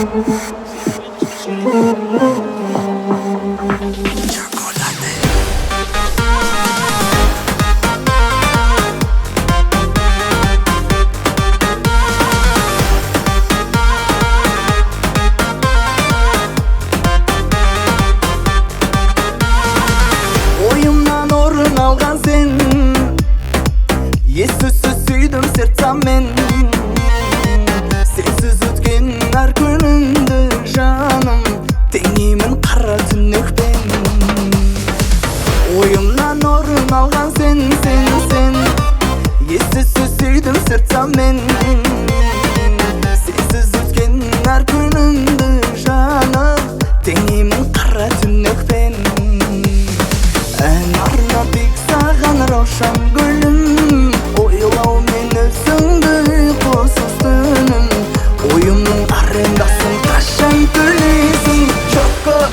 Oyumdan orun algan sen, ес-түссіз сүйдім сердцаммен. Сенсіз өткен әр күнімді жаным, теңеймін қара түнекпен. Ойымнан орын алған сен, ес-түссіз сүйдім сердцаммен. Сенсіз өткен әр күнімді жаным, теңеймін қара түнекпен. Ән арнап тек саған раушан гүлім, ойлау мен өзіңді ұйқысыз түнім. Ойымның арендасын қашан төлейсің?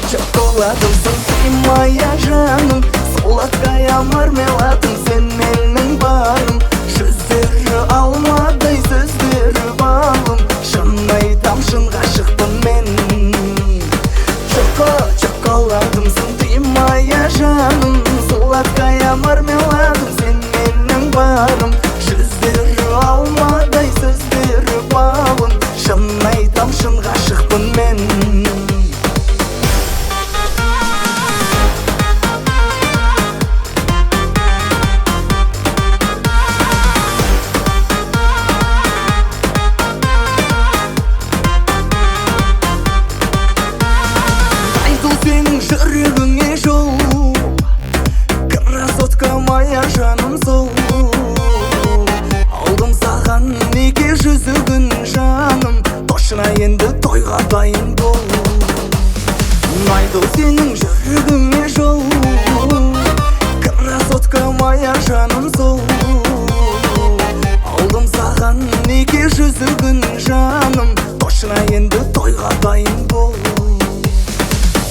Шоколадымсың сен моя жаным, сладкая мармеладым сен менің барым. Жүздері алмадай сөздері балым, шын айтам шын ғашықпын мен. Шоколадымсың ты моя жаным, сладкая мармеладым сен менің барым. Жүздері алмадай сөздері балым, шын айтам шын ғашықпын мен. Сенің жүрегіңе жол, красотка моя жаным сол. Алдым саған неке жүзігін жаным, точно енді тойға дайын бол. Найду сенің жүрегіңе жол, красотка моя жаным сол. Алдым саған неке жүзігін жаным, точно енді тойға дайын бол.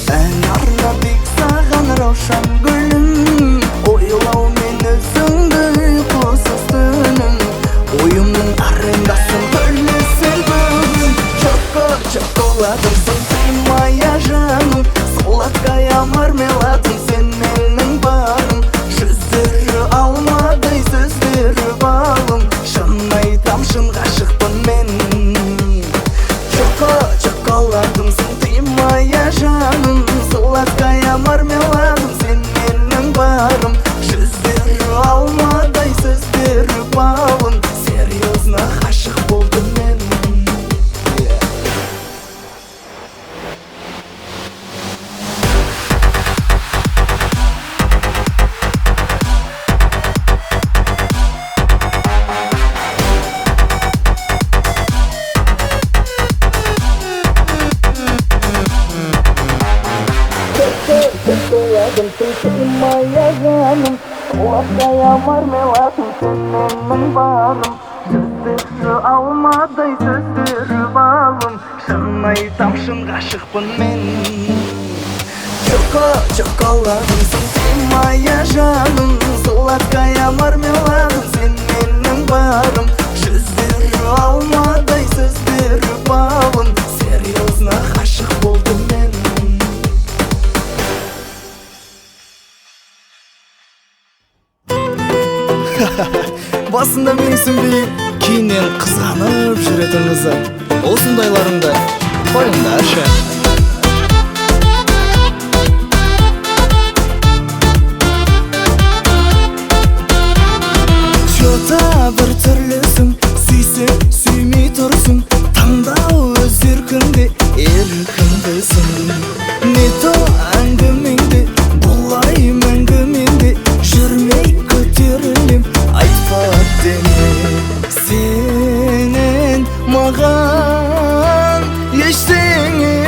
Ән арнап тек саған раушан гүлім, ойлау мен өзіңді ұйқысыз түнім. Ойымның арендасын төлесің бүгін. Шоколадымсың ты моя жаным, сладкая мармеладым сен менің барым. Жүздері алмадай сөздері балым, шын айтам шын ғашықпын мен. Шоколадымсың ты моя жаным, сладкая мармеладым сен менің барым. Жүздері алмадай сөздері балым, серьезно ғашық болдым мен. Шоколадымсың ты моя жаным, сладкая мармеладым сен менің барым. Жүздері алмадай сөздері балым, шын айтам шын ғашықпын мен. Шоколадымсың ты моя жаным, сладкая мармеладым сен менің барым. Жүздері алмадай сөздері балым, серьезно ғашық болдым мен. Басында менсінбей, кейіннен қызғанып жүретініңізді, осындайларыңды қойыңдаршы. Жота бір түрлісің, сүйсең, сүймей тұрсың, таңдау өз еркіңде, еркіндесің. Не то әңгімеңде, бұлай мәңгіменде, жүрмей көтерілем, айтпа деме. Сенен маған ештеңе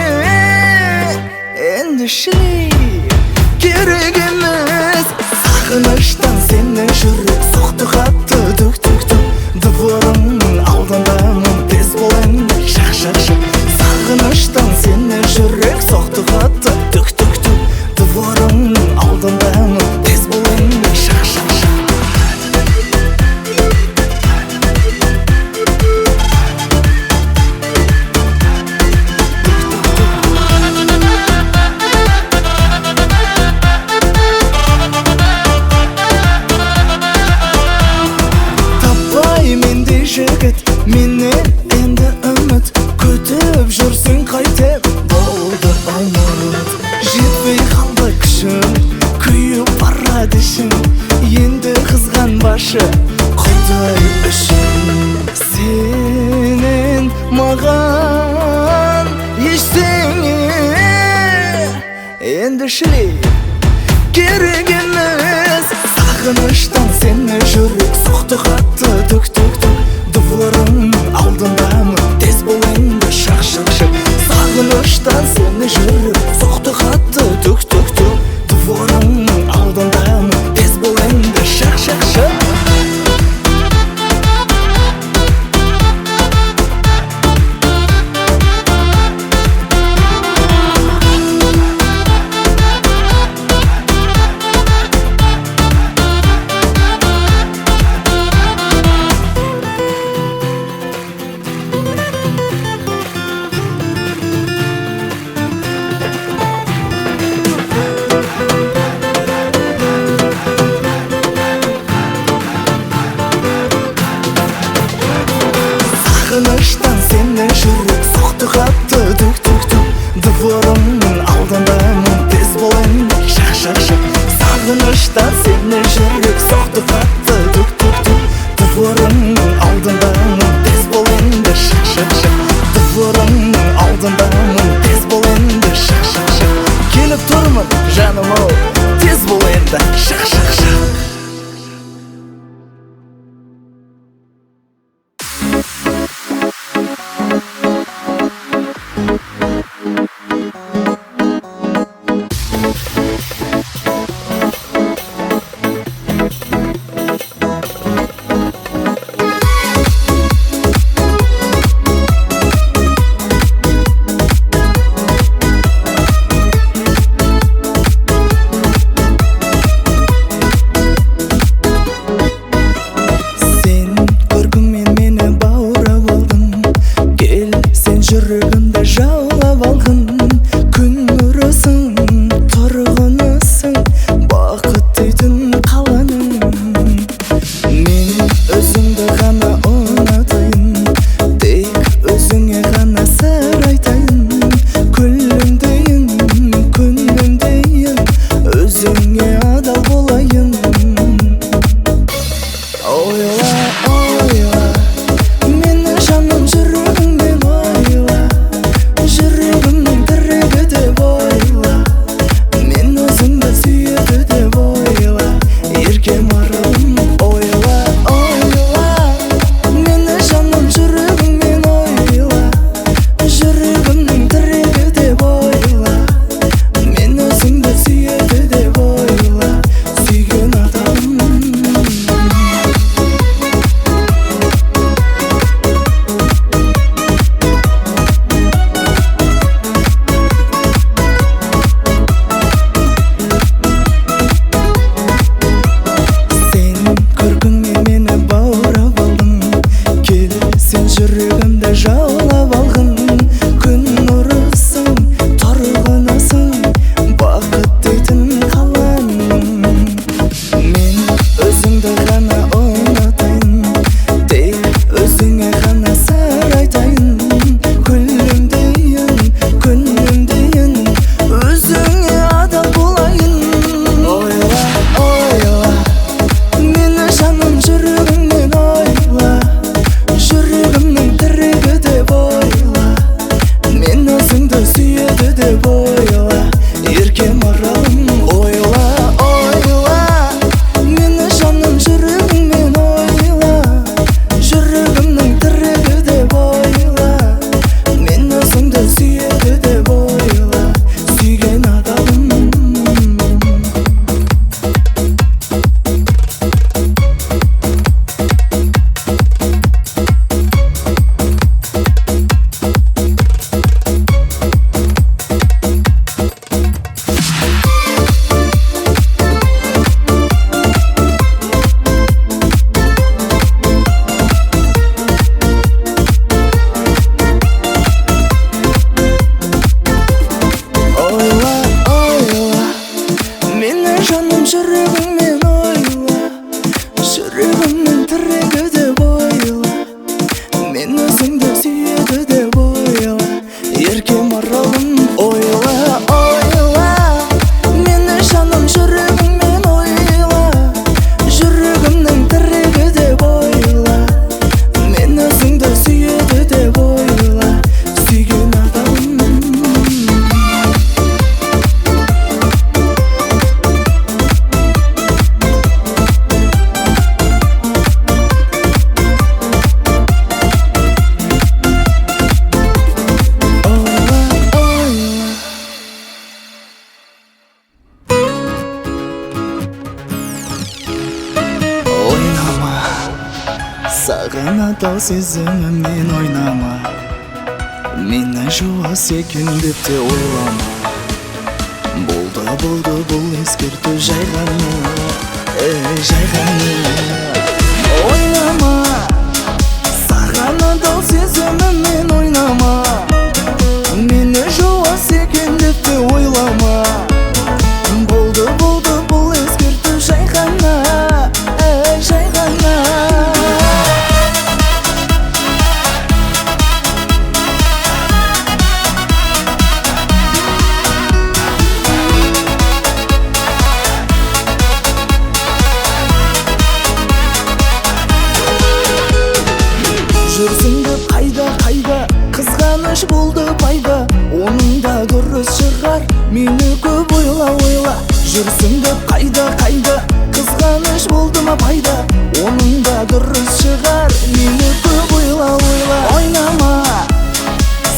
ендеше керек емес. Сағыныштан сені жүрек соқты қатты, түк-түк-түк. Дворыңның алдындамын, тез болайын, шақ-шақ-шақ. Сағыныштан сені жүрек соқты қатты, түк-түк-түк. Дворыңның алдындамын, тез болайын, шақ-шақ-шақ. күйіп барады ішің, енді қызған башы Құдай үшін. Сенен маған ештеңе енді шілей керек емес. Сағыныштан сені жүрек соқты қатты түк-түк-түк. Дұғыларың алдындамын, тез бол енді шақ-шақ-шақ. Сағыныштан сені жүрек соқты қатты түк-түк-түк. Дұғыларың алдындамын, тез бол енді шақ-шақ-шақ. Саған адал сезіміммен ойнама, мені жуас екен деп те ойлама. Болды бұл ескерту жай ғана, жай ғана. Ойнама, саған адал сезіміммен ойнама, мені жуас екен деп те ойлама. Болды бұл ескерту жай ғана, жай ғана. Жүрсің деп қайда қызғаныш болды пайда, оның да дұрыс шығар, мені көп ойла. Жүрсің деп қайда қызғаныш болды ма пайда, оның да дұрыс шығар, мені көп ойла. Ойнама,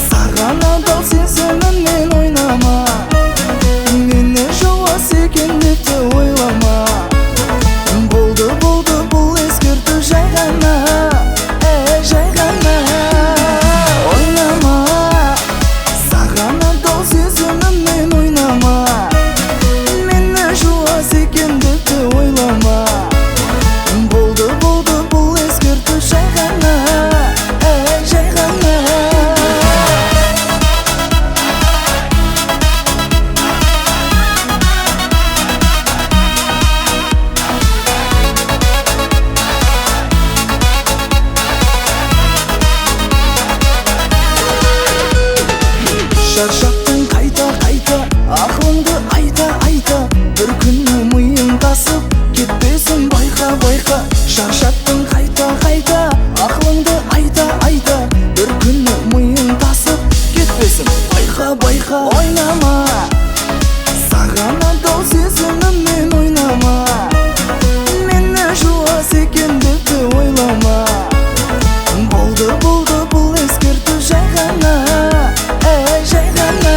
саған адал сезіміммен ойнама, мені жуас екен деп те ойлама. Болды бұл ескерту жай ғана, жай ғана. Ойнама, саған адал сезіміммен ойнама, мені жуас екен деп те ойлама. Болды бұл ескерту жай ғана, жай ғана. Шаршаттың қайта, ақылыңды айта, бір күні миың тасып кетпесін байқа. Шаршаттың қайта, ақылыңды айта, бір күні миың тасып кетпесін байқа. Ойнама, саған адал сезіміммен ойнама, мені жуас екен деп те ойлама. Болды бұл ескерту жай ғана, жай ғана.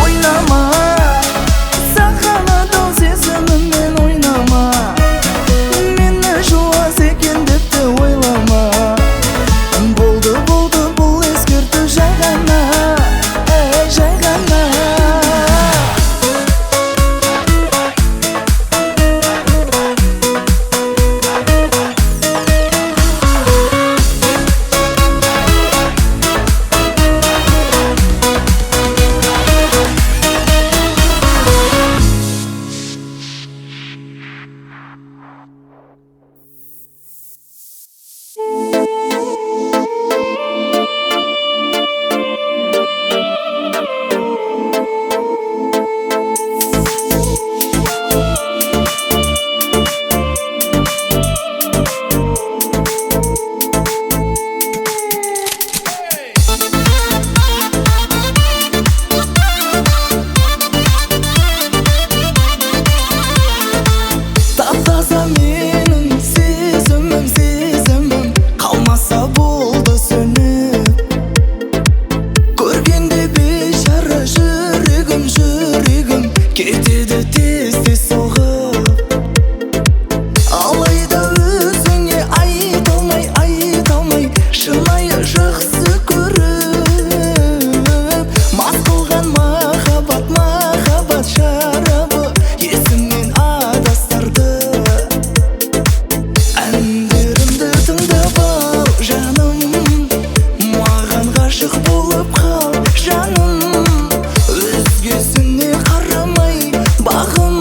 Ойнама, саған адал сезіміммен ойнама, мені жуас екен деп те ойлама. Болды бұл ескерту жай ғана, жай ғана. Таза менің сезімім, қалмаса болды сөніп. Көргенде бейшара жүрегім, кетеді тез соғып. Алайда өзіңе айта алмай, шынайы жақсы көріп. Мас қылған махаббат шарабы есімнен адастырды. Әндерімді тыңдап ал жаным, маған ғашық болып қал жаным. Өзгесіне қарамай бағым,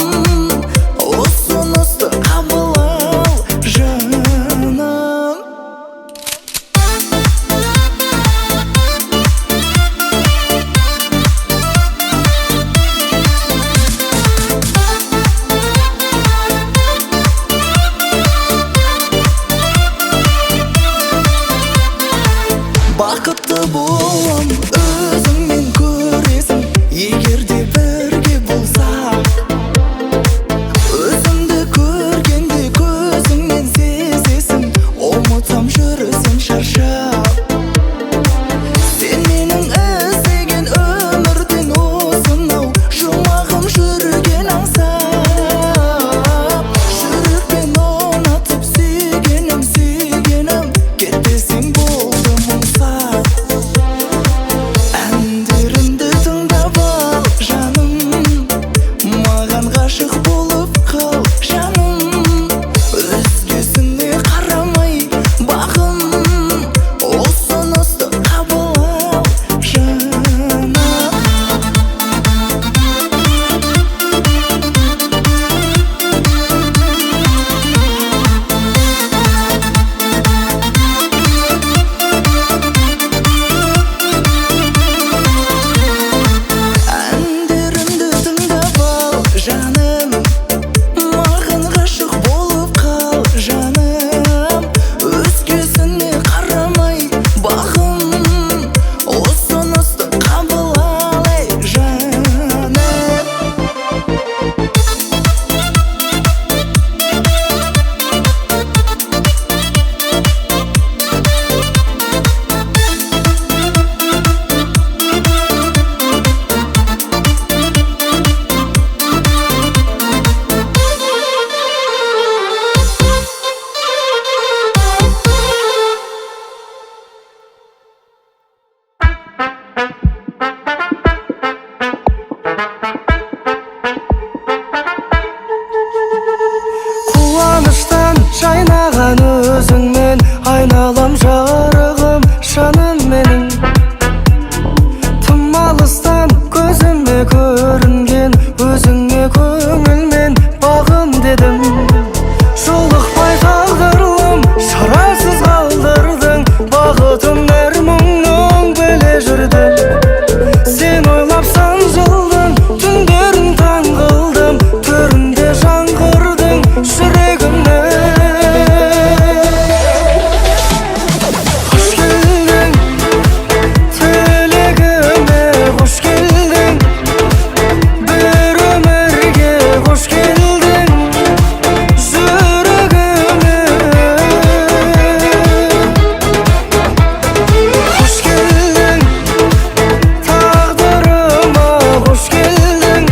ғашық болып қал жаным, өзгесіне қарамай бағым, осыны қабыл ал жаным. Әндерімді тыңдап ал жаным, маған ғашық болып қал жаным, өзгесіне қарамай бағым, осыны қабыл ал ей жаным. Қуаныштан жайнаған өзіңмен айналам жарығым жаным менің, тым алыстан көзіме көрінген өзіңе көңілмен бағым дедім. Жолықпай тағдырлым шарасыз қалдырдың, бақытым әр мұңның біле жүрдім. Сен ойлап сан жылдың түндерін таң қылдым, төрінде жаңғырдың жүрегімді. Қош келдің тілегіме, қош келдің бір өмірге, қош келдің жүрегіме. Қош келдің тағдырыма, қош келдің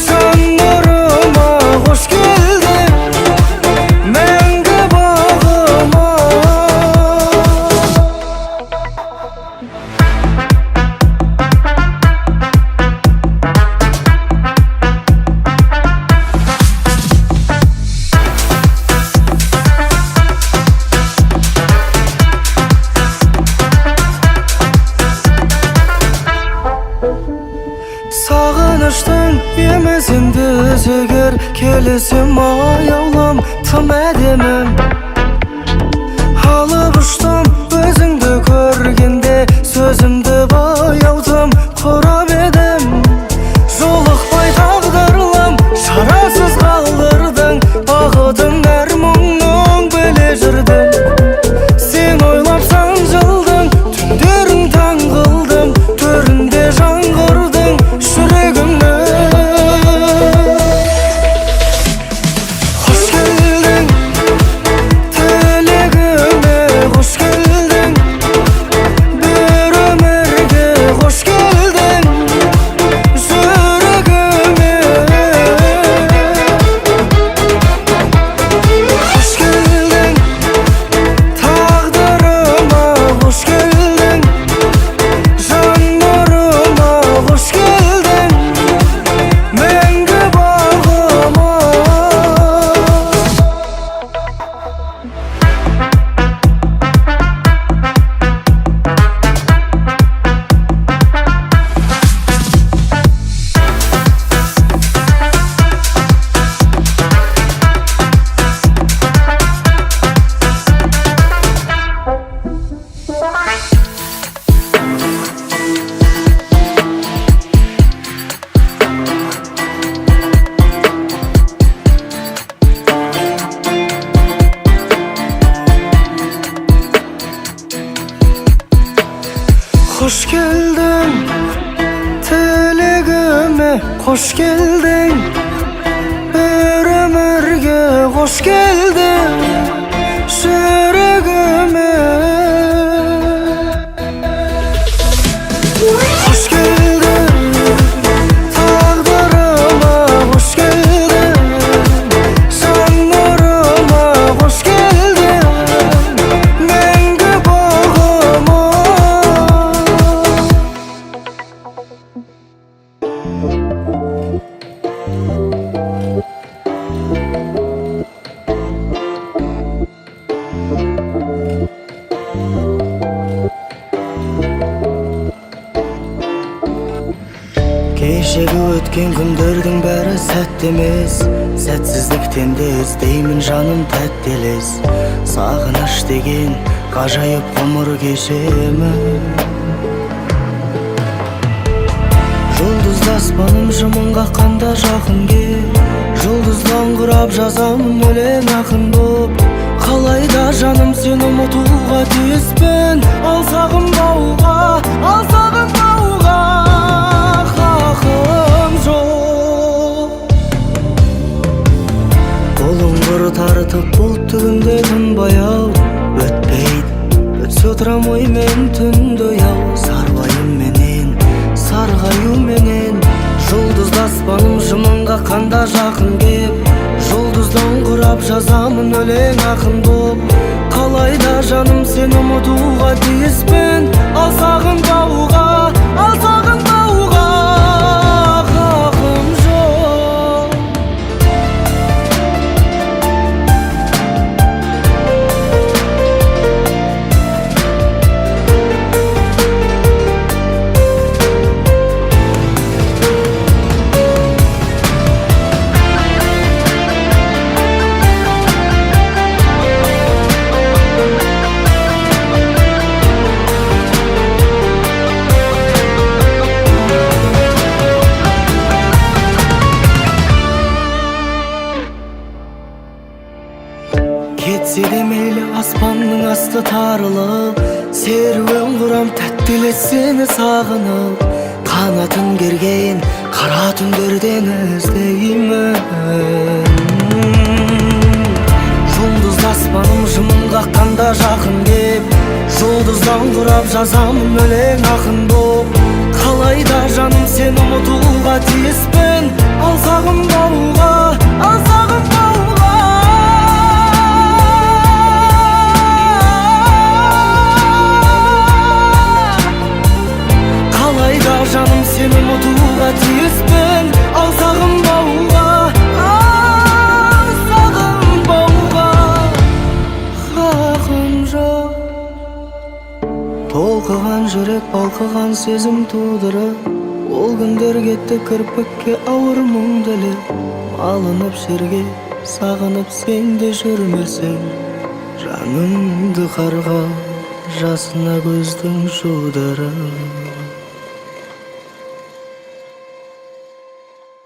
жан нұрыма, қош келдің мәңгі бағыма. Сағыныштың емізімді өзегер, келесем аяулым тым әдемім. Алып ұштым өзіңді көргенде, сөзімді баяудым құрап едім. Жолықпай тағдырлым шарасыз қалдырдың, бақытым әр мұңның біле жүрдім. Сен ойлап сан жылдың түндерін таң қылдым, төрінде жаңғырдың жүрегімді. Қош келдің тілегіме, қош келдің бір өмірге, қош келдің жүрегіме. Қош келдің тағдырыма, қош келдің жан нұрыма, қош келдің мәңгі бағыма. Қош келдің тілегіме, қош келдің бір өмірге, қош келдің жүрегіме. Қош келдің тағдырыма, қош келдің жан нұрыма, қош келдің мәңгі бағыма. Өткен күндердің бәрі сәтті емес, сәтсіздіктен де іздеймін жаным тәтті елес. Сағыныш деген ғажайып ғұмыр кешемін. Жұлдызды аспаным жымың қаққанда жақын кел, жұлдызлаңғырап жазамын өлең ақын боп. Қалайда жаным сені ұмытуға тиіспін, ал сағынбауға, ал сағынбауға хақым жоқ. Қолың бір тартып бұлт түгінде түн баяу өтпейді, өтсе отырам оймен түнді ояу. Сарғайымменен, сарғаюменен жұлдызды аспаным жымың қаққанда жақын кеп, жұлдыздан құрап жазамын өлең ақын боп. Қалайда жаным сені ұмытуға тиіспін, ал сағынбауға, ал сағынбауға хақым жоқ. Кетсе де мейлі аспанның асты тарылып, серуен құрам тәттілес сені сағынып. Қанатын керген қара түндерден іздеймін. Жұлдызды аспаным жымың қаққанда жақын кеп, жұлдыздан құрап жазамын өлең ақын боп. Қалайда жаным сені ұмытуға тиіспін, ал сағынбауға, ал сағынбауға. Жаным сені ұмытуға тиіспін, ал сағынбауға, ал сағынбауға хақым жоқ. Толқыған жүрек балқыған сезім тудырып, ол күндер кетті кірпікке ауыр мұңды іліп. Алынып жерге сағынып сен де жүрмесең, жанымды қарға жасына көздің жудырып.